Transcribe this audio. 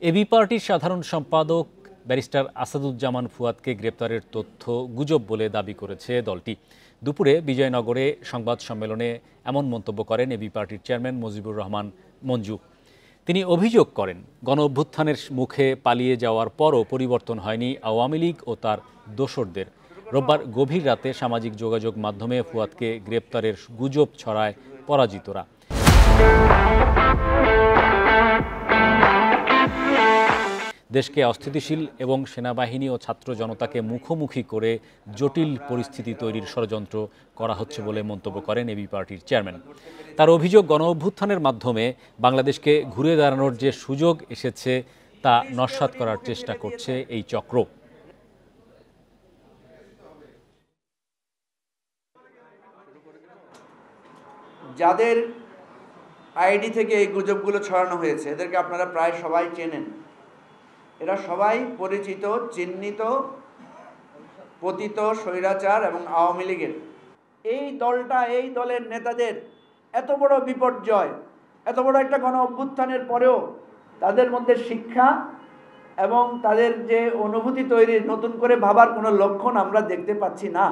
AB পার্টির সাধারণ সম্পাদক ব্যারিস্টার আসাদুজ্জামান ফুয়াদকে গ্রেপ্তারের তথ্য গুজব বলে দাবি করেছে দলটি। দুপুরে বিজয়নগরে সংবাদ সম্মেলনে এমন মন্তব্য করেন এবি পার্টির চেয়ারম্যান মুজিবুর রহমান মঞ্জু। তিনি অভিযোগ করেন, গণঅভ্যুত্থানের মুখে পালিয়ে যাওয়ার পরও পরিবর্তন হয়নি আওয়ামী লীগ ও তার দোসরদের। রোববার গভীর রাতে সামাজিক যোগাযোগ মাধ্যমে ফুয়াদকে গ্রেপ্তারের গুজব ছড়ায় পরাজিতরা। দেশকে অস্থিতিশীল এবং সেনাবাহিনী ও ছাত্র জনতাকে মুখোমুখি করে জটিল পরিস্থিতি তৈরির ষড়যন্ত্র করা হচ্ছে বলে মন্তব্য করেন এবি পার্টির চেয়ারম্যান। তার অভিযোগ, গণঅভ্যুত্থানের মাধ্যমে বাংলাদেশকে ঘুরে দাঁড়ানোর যে সুযোগ এসেছে তা নস্যাৎ করার চেষ্টা করছে এই চক্র। যাদের আইডি থেকে এই গুজবগুলো ছড়ানো হয়েছে এদেরকে আপনারা প্রায় সবাই চেনেন। এরা সবাই পরিচিত, চিহ্নিত, পতিত স্বৈরাচার এবং আওয়ামী লীগের। এই দলটা, এই দলের নেতাদের এত বড় বিপর্যয়, এত বড় একটা গণ অভ্যুত্থানের পরেও তাদের মধ্যে শিক্ষা এবং তাদের যে অনুভূতি তৈরির, নতুন করে ভাবার কোনো লক্ষণ আমরা দেখতে পাচ্ছি না।